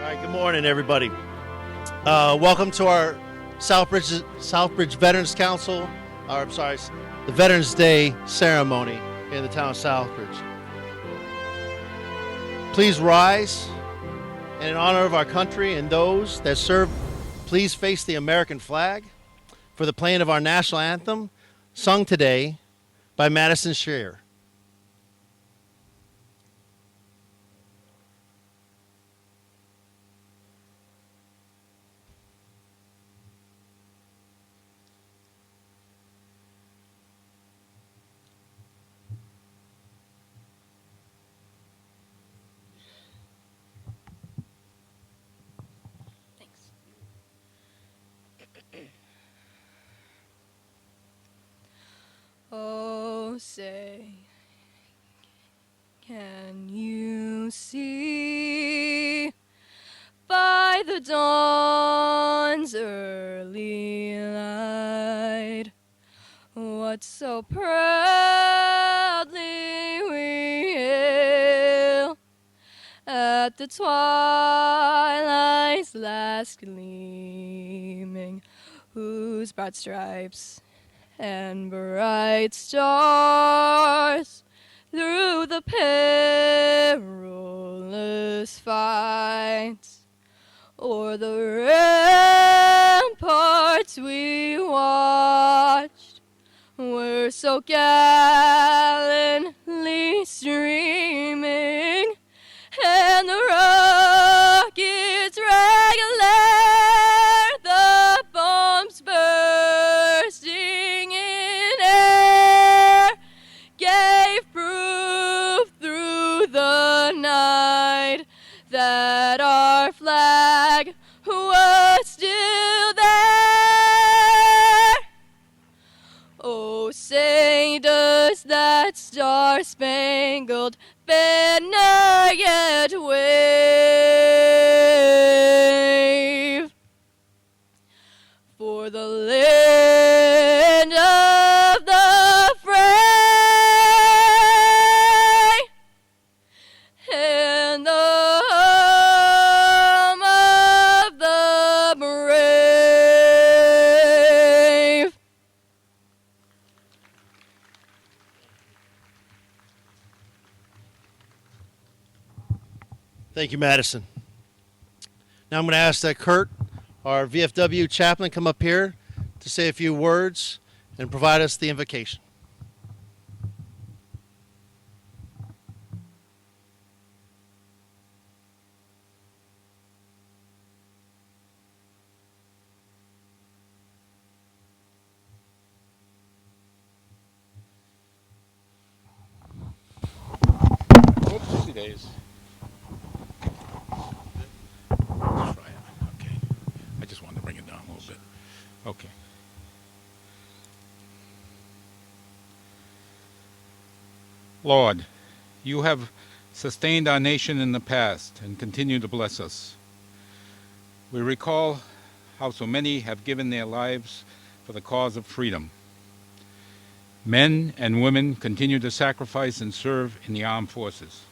All right, good morning, everybody. Welcome to our Southbridge Veterans Council, the Veterans Day ceremony in the town of Southbridge. Please rise, and in honor of our country and those that serve, please face the American flag for the playing of our national anthem, sung today by Madison Shear. Oh, say, can you see by the dawn's early light what so proudly we hail at the twilight's last gleaming, whose broad stripes and bright stars through the perilous fights o'er the ramparts we watched were so gallantly streaming, and the rockets regular, the bombs bursting in air, gave proof through the night that our flag was still there. Oh, say does that star-spangled banner yet wave for the land of the free and the home of the brave? Thank you, Madison. Now I'm going to ask that Kurt, our VFW chaplain, come up here to say a few words and provide us the invocation. Oopsie days. Let's try it. Okay. I just wanted to bring it down a little bit. Okay. Lord, you have sustained our nation in the past and continue to bless us. We recall how so many have given their lives for the cause of freedom. Men and women continue to sacrifice and serve in the armed forces.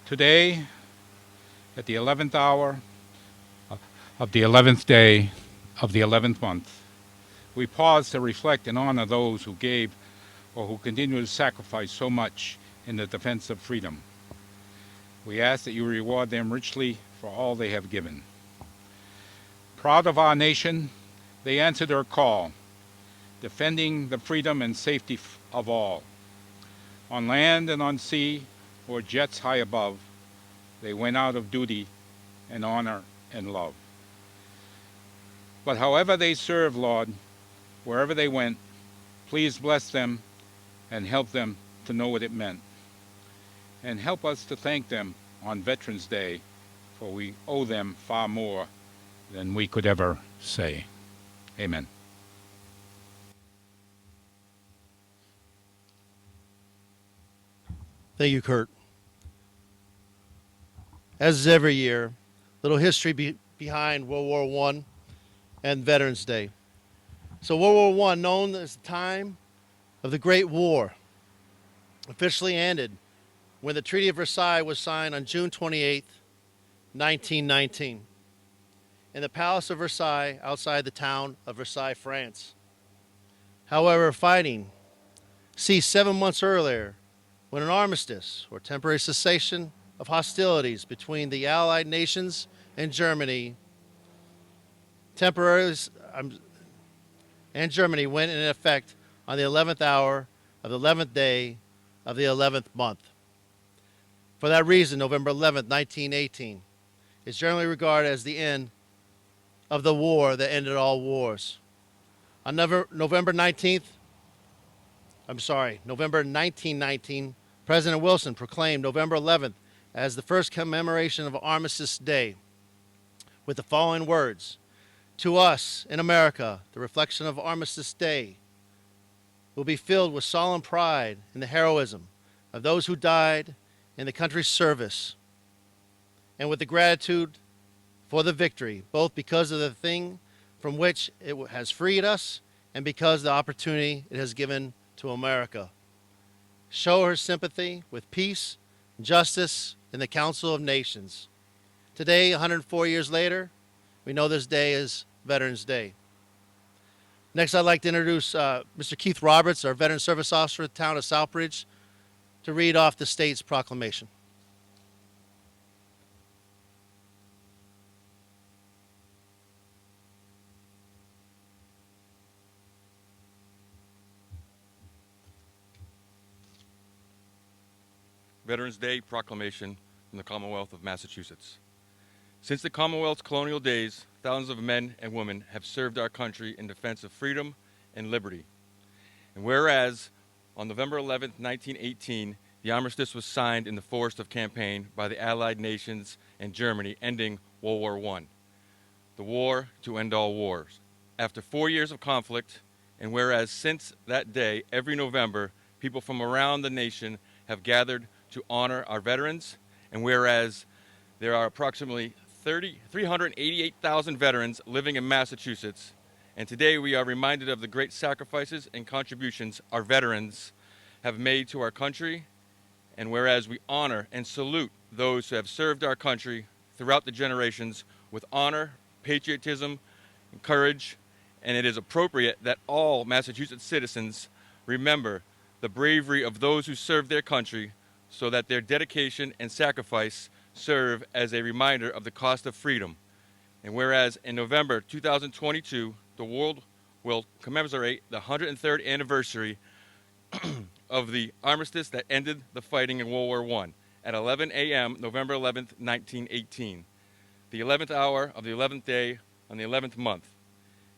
Today, at the 11th hour of the 11th day of the 11th month, we pause to reflect and honor those who gave or who continue to sacrifice so much in the defense of freedom. We ask that you reward them richly for all they have given. Proud of our nation, they answered their call, defending the freedom and safety of all. On land and on sea, or jets high above, they went out of duty and honor and love. But however they served, Lord, wherever they went, please bless them and help them to know what it meant. And help us to thank them on Veterans Day, for we owe them far more than we could ever say. Amen. Thank you, Kurt. As is every year, little history behind World War I and Veterans Day. So World War I, known as the time of the Great War, officially ended when the Treaty of Versailles was signed on June 28, 1919, in the Palace of Versailles outside the town of Versailles, France. However, fighting ceased 7 months earlier when an armistice, or temporary cessation of hostilities between the Allied nations and Germany, temporarily and Germany went into effect on the 11th hour of the 11th day of the 11th month. For that reason, November 11th, 1918, is generally regarded as the end of the war that ended all wars. On November 1919, President Wilson proclaimed November 11th as the first commemoration of Armistice Day with the following words: "To us, in America, the reflection of Armistice Day will be filled with solemn pride in the heroism of those who died in the country's service, and with the gratitude for the victory, both because of the thing from which it has freed us and because of the opportunity it has given to America. Show her sympathy with peace and justice in the Council of Nations." Today, 104 years later, we know this day is Veterans Day. Next, I'd like to introduce Mr. Keith Roberts, our Veteran Service Officer for the town of Southbridge, to read off the state's proclamation. Veterans Day Proclamation from the Commonwealth of Massachusetts. Since the Commonwealth's colonial days, thousands of men and women have served our country in defense of freedom and liberty. And whereas on November 11, 1918, the armistice was signed in the Forest of Campaign by the Allied nations and Germany, ending World War I, the war to end all wars. After 4 years of conflict, and whereas since that day, every November, people from around the nation have gathered to honor our veterans, and whereas there are approximately 388,000 veterans living in Massachusetts, and today we are reminded of the great sacrifices and contributions our veterans have made to our country, and whereas we honor and salute those who have served our country throughout the generations with honor, patriotism, and courage, and it is appropriate that all Massachusetts citizens remember the bravery of those who served their country so that their dedication and sacrifice serve as a reminder of the cost of freedom. And whereas in November 2022, the world will commemorate the 103rd anniversary of the armistice that ended the fighting in World War I at 11 a.m. November 11th, 1918, the 11th hour of the 11th day on the 11th month.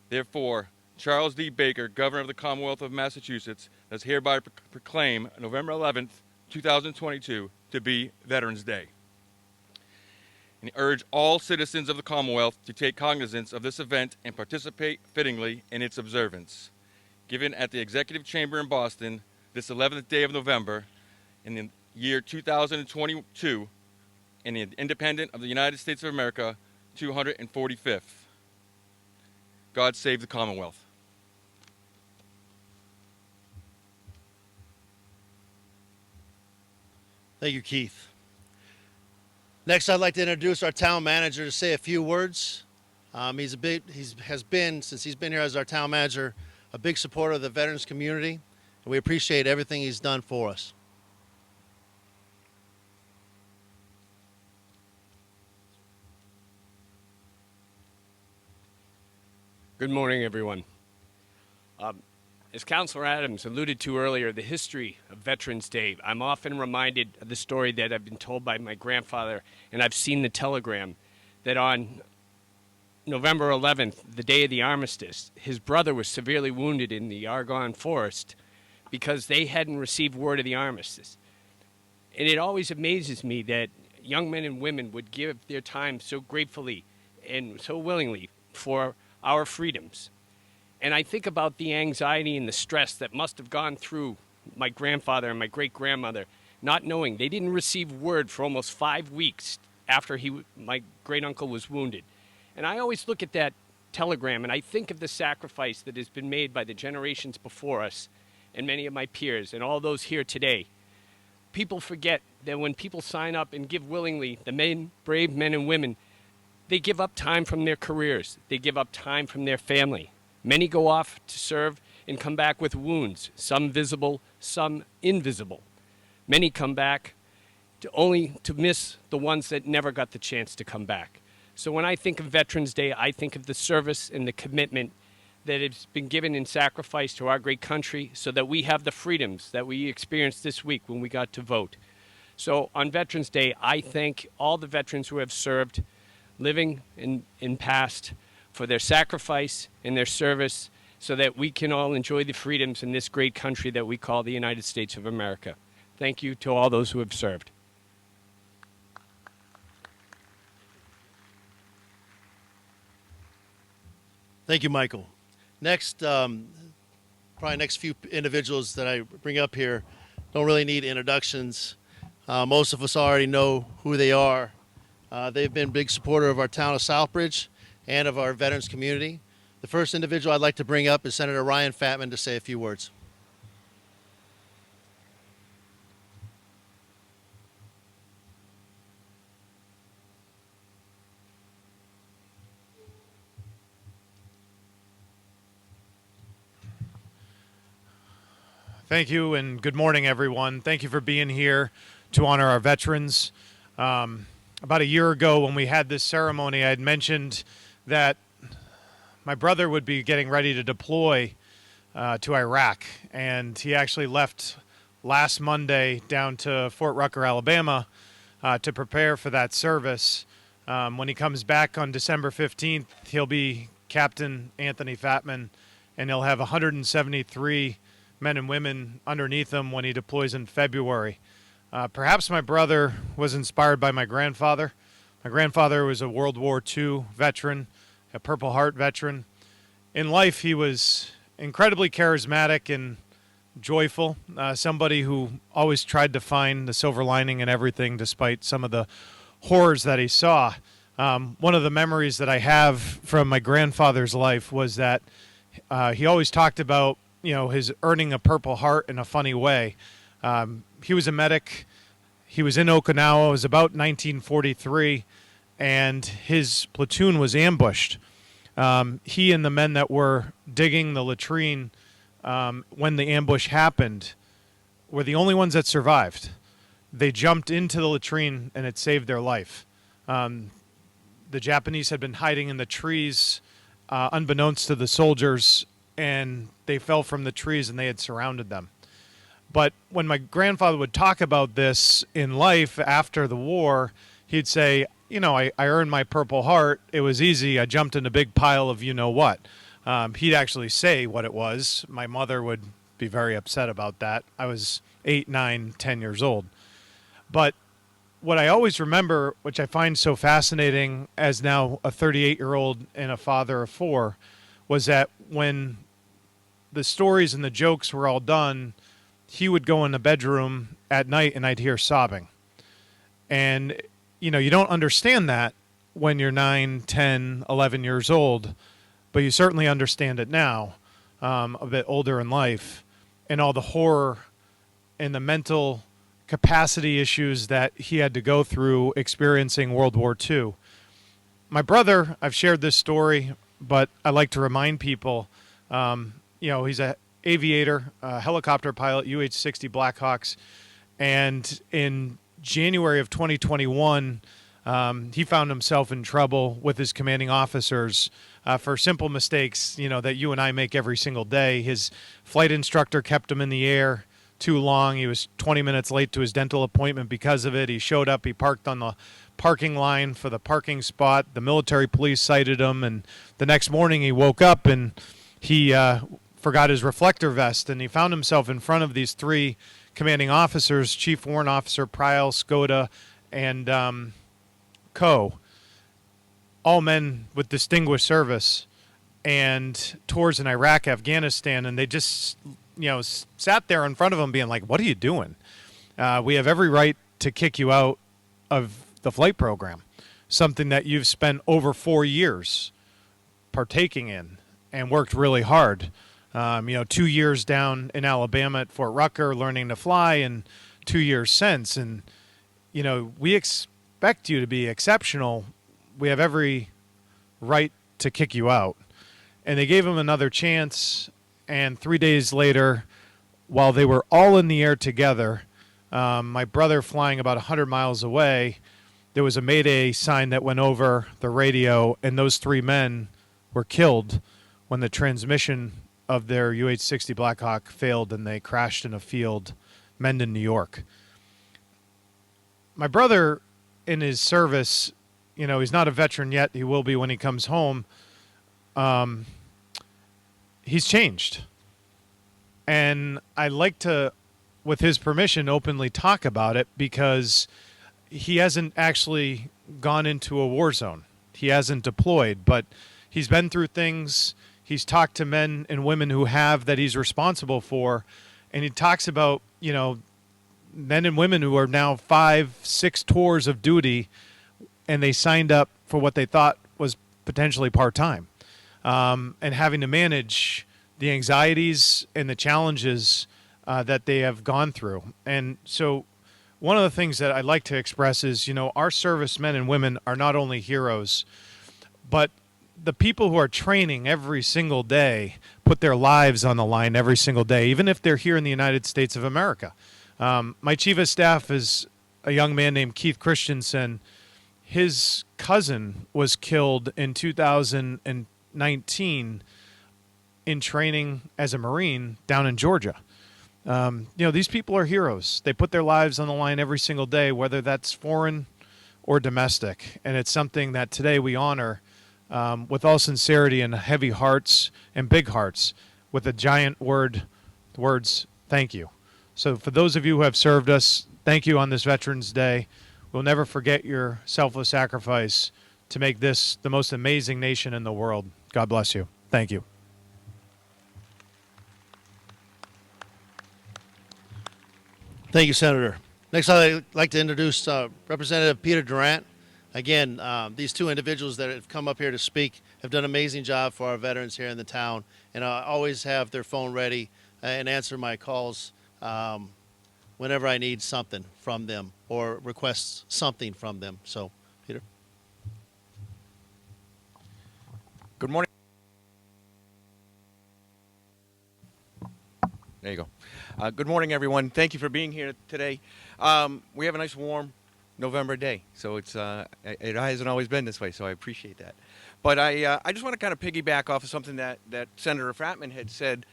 Therefore, Charles D. Baker, Governor of the Commonwealth of Massachusetts, does hereby proclaim November 11th, 2022 to be Veterans Day. And urge all citizens of the Commonwealth to take cognizance of this event and participate fittingly in its observance. Given at the Executive Chamber in Boston, this 11th day of November, in the year 2022, in the Independent of the United States of America, 245th. God save the Commonwealth. Thank you, Keith. Next, I'd like to introduce our town manager to say a few words. Has been, since he's been here as our town manager, a big supporter of the veterans community, and we appreciate everything he's done for us. Good morning, everyone. As Councilor Adams alluded to earlier, the history of Veterans Day, I'm often reminded of the story that I've been told by my grandfather, and I've seen the telegram, that on November 11th, the day of the armistice, his brother was severely wounded in the Argonne Forest because they hadn't received word of the armistice. And it always amazes me that young men and women would give their time so gratefully and so willingly for our freedoms. And I think about the anxiety and the stress that must have gone through my grandfather and my great-grandmother, not knowing. They didn't receive word for almost 5 weeks after my great-uncle was wounded. And I always look at that telegram and I think of the sacrifice that has been made by the generations before us and many of my peers and all those here today. People forget that when people sign up and give willingly, the men, brave men and women, they give up time from their careers. They give up time from their family. Many go off to serve and come back with wounds, some visible, some invisible. Many come back only to miss the ones that never got the chance to come back. So when I think of Veterans Day, I think of the service and the commitment that has been given in sacrifice to our great country so that we have the freedoms that we experienced this week when we got to vote. So on Veterans Day, I thank all the veterans who have served, living in past, for their sacrifice and their service so that we can all enjoy the freedoms in this great country that we call the United States of America. Thank you to all those who have served. Thank you, Michael. Next, probably next few individuals that I bring up here don't really need introductions. Most of us already know who they are. They've been a big supporter of our town of Southbridge and of our veterans community. The first individual I'd like to bring up is Senator Ryan Fatman to say a few words. Thank you, and good morning, everyone. Thank you for being here to honor our veterans. About a year ago when we had this ceremony, I had mentioned that my brother would be getting ready to deploy to Iraq, and he actually left last Monday down to Fort Rucker, Alabama, to prepare for that service. When he comes back on December 15th, he'll be Captain Anthony Fatman, and he'll have 173 men and women underneath him when he deploys in February. Perhaps my brother was inspired by my grandfather. My grandfather was a World War II veteran, a Purple Heart veteran. In life, he was incredibly charismatic and joyful, somebody who always tried to find the silver lining in everything despite some of the horrors that he saw. One of the memories that I have from my grandfather's life was that he always talked about his earning a Purple Heart in a funny way. He was a medic. He was in Okinawa. It was about 1943, and his platoon was ambushed. He and the men that were digging the latrine when the ambush happened were the only ones that survived. They jumped into the latrine, and it saved their life. The Japanese had been hiding in the trees, unbeknownst to the soldiers, and they fell from the trees and they had surrounded them. But when my grandfather would talk about this in life after the war, he'd say, I earned my Purple Heart. It was easy. I jumped in a big pile of what. He'd actually say what it was. My mother would be very upset about that. I was 8, 9, 10 years old. But what I always remember, which I find so fascinating as now a 38-year-old and a father of 4, was that when the stories and the jokes were all done, he would go in the bedroom at night and I'd hear sobbing. And, you don't understand that when you're 9, 10, 11 years old, but you certainly understand it now, a bit older in life, and all the horror and the mental capacity issues that he had to go through experiencing World War II. My brother, I've shared this story, but I like to remind people, he's an aviator, a helicopter pilot, UH-60 Blackhawks, and in January of 2021, he found himself in trouble with his commanding officers for simple mistakes, that you and I make every single day. His flight instructor kept him in the air too long. He was 20 minutes late to his dental appointment because of it. He showed up, he parked on the parking line for the parking spot. The military police cited him, and the next morning he woke up and he forgot his reflector vest, and he found himself in front of these 3 commanding officers, Chief Warrant Officer Pryal, Skoda, and Coe, all men with distinguished service and tours in Iraq, Afghanistan, and they just sat there in front of him being like, what are you doing? We have every right to kick you out of the flight program, something that you've spent over 4 years partaking in and worked really hard. 2 years down in Alabama at Fort Rucker learning to fly, and 2 years since. And we expect you to be exceptional. We have every right to kick you out. And they gave him another chance, and 3 days later, while they were all in the air together, my brother flying about 100 miles away, there was a Mayday sign that went over the radio, and those three men were killed when the transmission of their UH-60 Blackhawk failed and they crashed in a field, Mendon, New York. My brother, in his service, he's not a veteran yet. He will be when he comes home. He's changed. And I like to, with his permission, openly talk about it because he hasn't actually gone into a war zone. He hasn't deployed, but he's been through things. He's talked to men and women who have that he's responsible for. And he talks about, men and women who are now 5-6 tours of duty, and they signed up for what they thought was potentially part-time. And having to manage the anxieties and the challenges that they have gone through. And so one of the things that I'd like to express is, our servicemen and women are not only heroes, but the people who are training every single day put their lives on the line every single day, even if they're here in the United States of America. My chief of staff is a young man named Keith Christensen. His cousin was killed in 2019 in training as a Marine down in Georgia. These people are heroes. They put their lives on the line every single day, whether that's foreign or domestic. And it's something that today we honor with all sincerity and heavy hearts and big hearts with the giant words, thank you. So for those of you who have served us, thank you on this Veterans Day. We'll never forget your selfless sacrifice to make this the most amazing nation in the world. God bless you. Thank you. Thank you, Senator. Next, I'd like to introduce Representative Peter Durant. Again, these two individuals that have come up here to speak have done an amazing job for our veterans here in the town, and I always have their phone ready and answer my calls whenever I need something from them or request something from them. So, Peter. Good morning. There you go. Good morning, everyone. Thank you for being here today. We have a nice, warm November day, so it hasn't always been this way, so I appreciate that. But I just want to kind of piggyback off of something that Senator Fratman had said.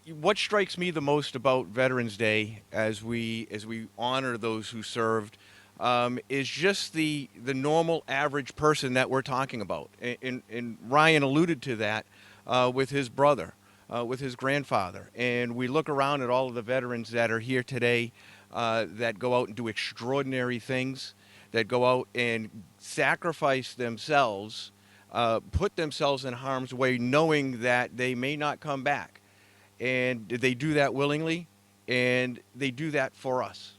What strikes me the most about Veterans Day, as we honor those who served, is just the normal, average person that we're talking about. And Ryan alluded to that with his brother. With his grandfather, and we look around at all of the veterans that are here today that go out and do extraordinary things, that go out and sacrifice themselves, put themselves in harm's way knowing that they may not come back, and they do that willingly, and they do that for us.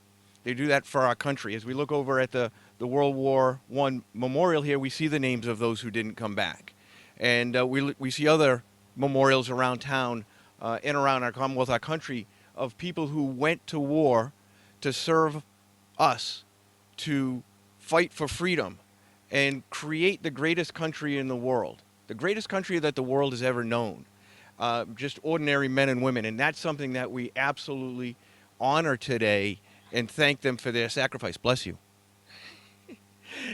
They do that for our country. As we look over at the World War I memorial here, we see the names of those who didn't come back, and we see other memorials around town and around our Commonwealth, our country, of people who went to war to serve us, to fight for freedom, and create the greatest country in the world, the greatest country that the world has ever known. Just ordinary men and women, and that's something that we absolutely honor today and thank them for their sacrifice. Bless you.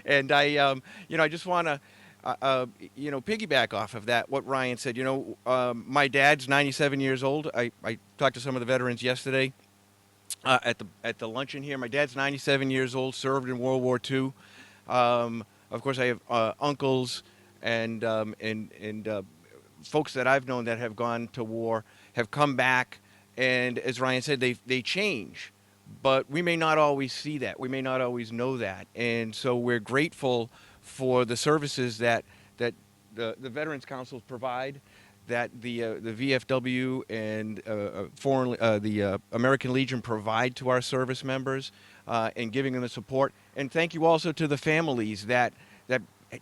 And I just want to piggyback off of that, what Ryan said. My dad's 97 years old. I talked to some of the veterans yesterday at the luncheon here. My dad's 97 years old, served in World War II. Of course, I have uncles and folks that I've known that have gone to war, have come back, and as Ryan said, they change. But we may not always see that. We may not always know that. And so we're grateful for the services that the Veterans Councils provide, that the VFW and the American Legion provide to our service members, and giving them the support. And thank you also to the families that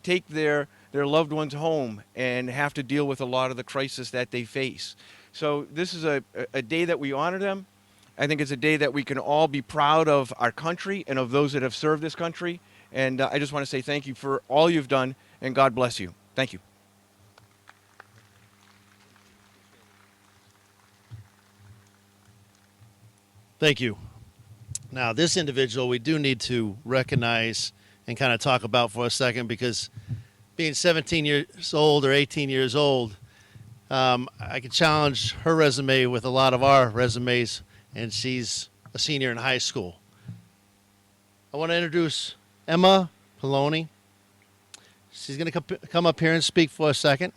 take their loved ones home and have to deal with a lot of the crisis that they face. So this is a day that we honor them, I think it's a day that we can all be proud of our country and of those that have served this country. And I just want to say thank you for all you've done, and God bless you. Thank you. Thank you. Now, this individual we do need to recognize and kind of talk about for a second, because being 17 years old or 18 years old, I can challenge her resume with a lot of our resumes, and she's a senior in high school. I want to introduce Emma Poloni. She's going to come up here and speak for a second.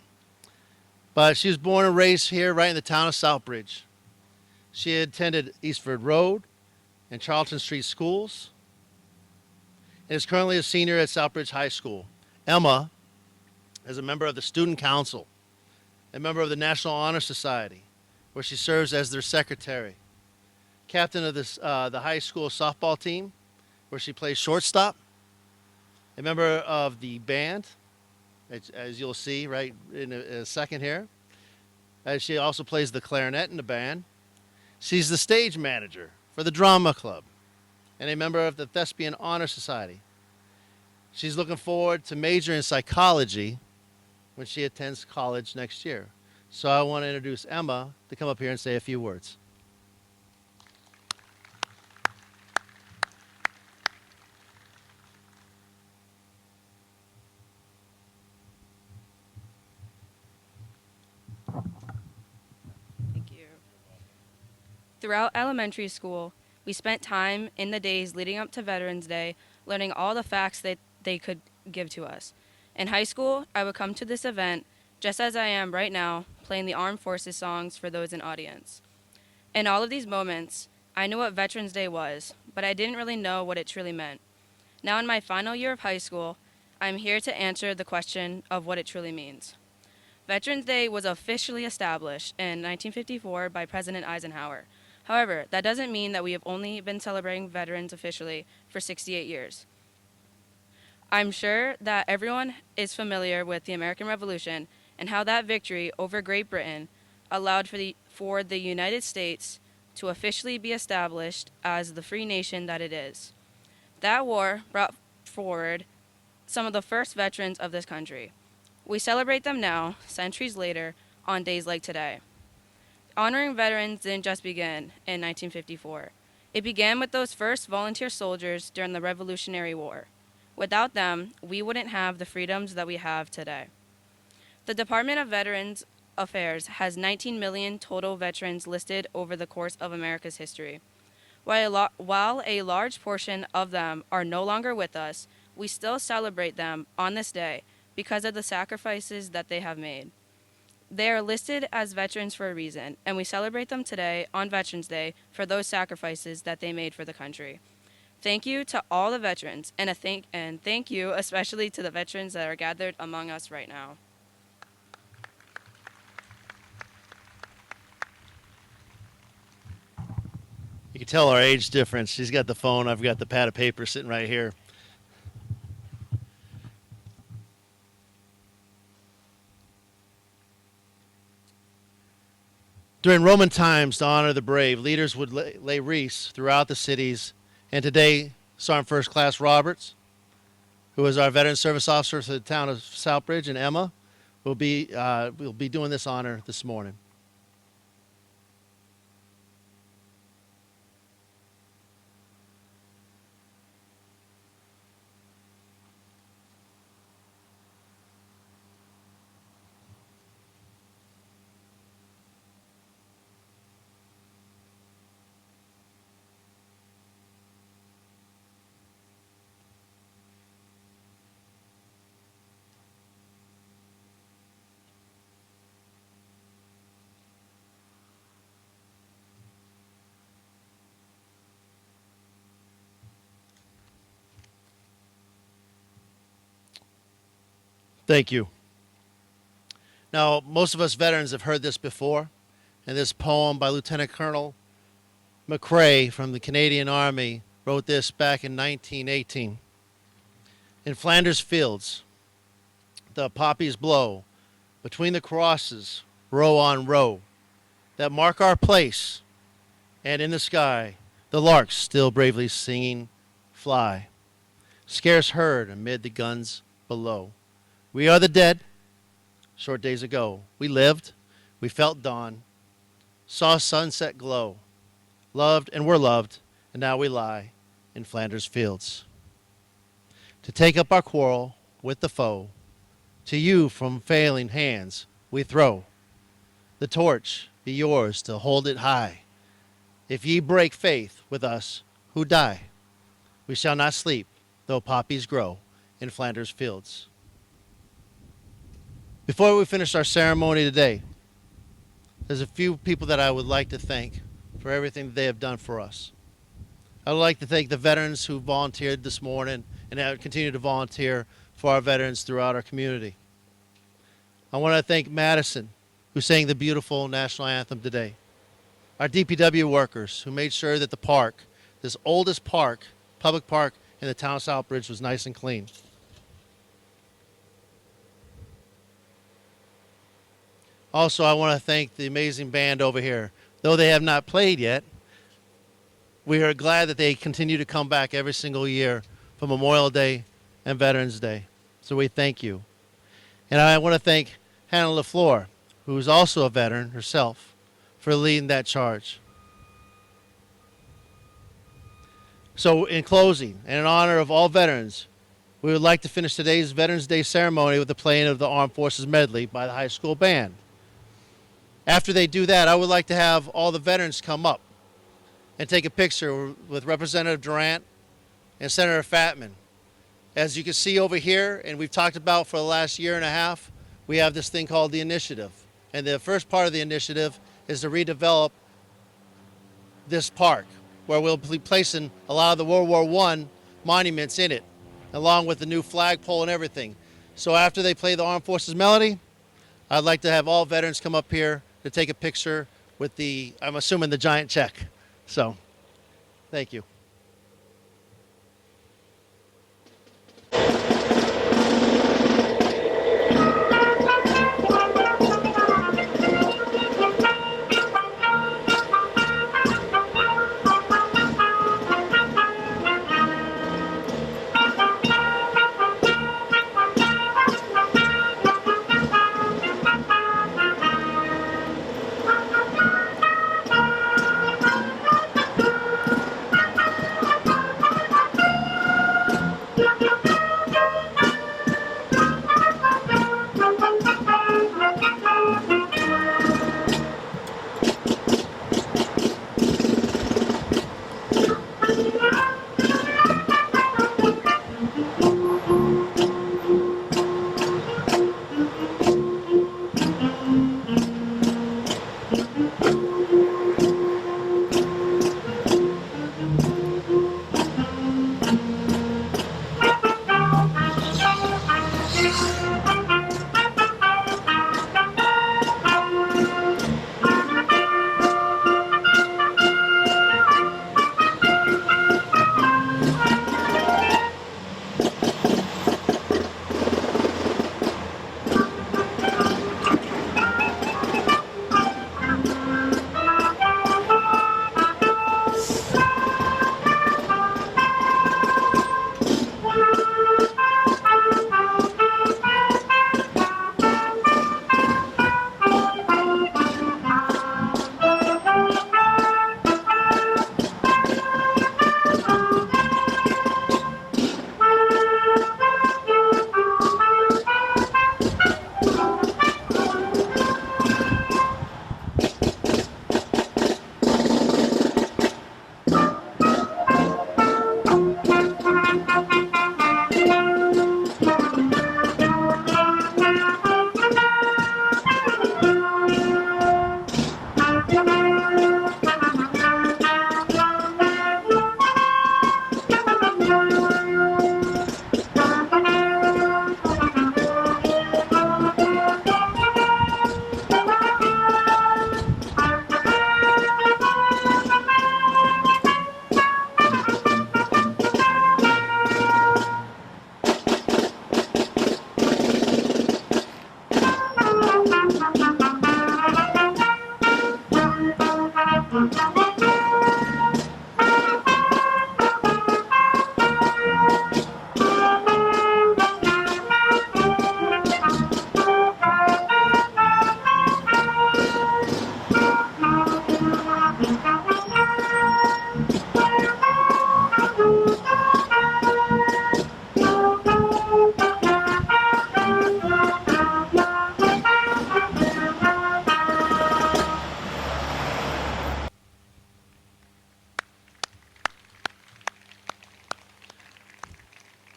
But she was born and raised here right in the town of Southbridge. She attended Eastford Road and Charlton Street schools and is currently a senior at Southbridge High School. Emma is a member of the Student Council, a member of the National Honor Society, where she serves as their secretary, captain of the high school softball team, where she plays shortstop, a member of the band, as you'll see right in a second here. As she also plays the clarinet in the band. She's the stage manager for the drama club and a member of the Thespian Honor Society. She's looking forward to major in psychology when she attends college next year. So I want to introduce Emma to come up here and say a few words. Thank you. Throughout elementary school, we spent time in the days leading up to Veterans Day learning all the facts that they could give to us. In high school, I would come to this event just as I am right now, playing the Armed Forces songs for those in audience. In all of these moments, I knew what Veterans Day was, but I didn't really know what it truly meant. Now in my final year of high school, I'm here to answer the question of what it truly means. Veterans Day was officially established in 1954 by President Eisenhower. However, that doesn't mean that we have only been celebrating veterans officially for 68 years. I'm sure that everyone is familiar with the American Revolution and how that victory over Great Britain allowed for the United States to officially be established as the free nation that it is. That war brought forward some of the first veterans of this country. We celebrate them now, centuries later, on days like today. Honoring veterans didn't just begin in 1954. It began with those first volunteer soldiers during the Revolutionary War. Without them, we wouldn't have the freedoms that we have today. The Department of Veterans Affairs has 19 million total veterans listed over the course of America's history. While a large portion of them are no longer with us, we still celebrate them on this day because of the sacrifices that they have made. They are listed as veterans for a reason, and we celebrate them today on Veterans Day for those sacrifices that they made for the country. Thank you to all the veterans, and thank you especially to the veterans that are gathered among us right now. You can tell our age difference. She's got the phone. I've got the pad of paper sitting right here. During Roman times, to honor the brave, leaders would lay wreaths throughout the cities. And today, Sergeant First Class Roberts, who is our Veteran Service Officer for the town of Southbridge, and Emma will be doing this honor this morning. Thank you. Now, most of us veterans have heard this before, and this poem by Lieutenant Colonel McRae from the Canadian Army wrote this back in 1918. In Flanders fields, the poppies blow, between the crosses, row on row, that mark our place and in the sky the larks still bravely singing fly, scarce heard amid the guns below. We are the dead, short days ago. We lived, we felt dawn, saw sunset glow, loved and were loved, and now we lie in Flanders fields. To take up our quarrel with the foe, to you from failing hands we throw. The torch be yours to hold it high. If ye break faith with us who die, we shall not sleep, though poppies grow in Flanders fields. Before we finish our ceremony today, there's a few people that I would like to thank for everything that they have done for us. I would like to thank the veterans who volunteered this morning and have continued to volunteer for our veterans throughout our community. I want to thank Madison, who sang the beautiful national anthem today. Our DPW workers, who made sure that the park, this oldest park, public park in the town of Southbridge, was nice and clean. Also, I want to thank the amazing band over here. Though they have not played yet, we are glad that they continue to come back every single year for Memorial Day and Veterans Day. So we thank you. And I want to thank Hannah LaFleur, who is also a veteran herself, for leading that charge. So in closing, and in honor of all veterans, we would like to finish today's Veterans Day ceremony with the playing of the Armed Forces Medley by the high school band. After they do that, I would like to have all the veterans come up and take a picture with Representative Durant and Senator Fatman. As you can see over here, and we've talked about for the last year and a half, we have this thing called the initiative. And the first part of the initiative is to redevelop this park, where we'll be placing a lot of the World War I monuments in it, along with the new flagpole and everything. So after they play the Armed Forces Melody, I'd like to have all veterans come up here to take a picture with the, I'm assuming, the giant check. So, thank you.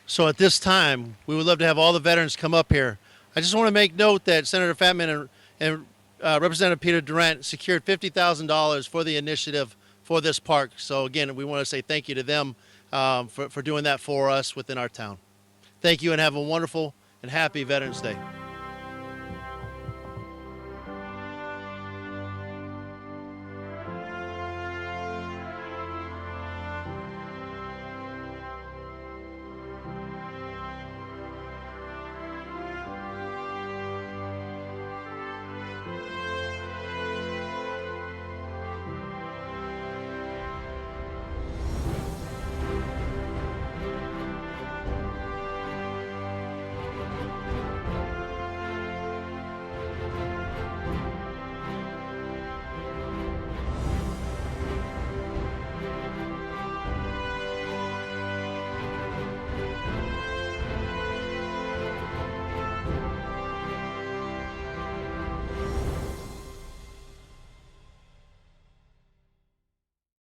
So at this time, we would love to have all the veterans come up here. I just want to make note that Senator Fatman and Representative Peter Durant secured $50,000 for the initiative for this park. So again, we want to say thank you to them for doing that for us within our town. Thank you and have a wonderful and happy Veterans Day.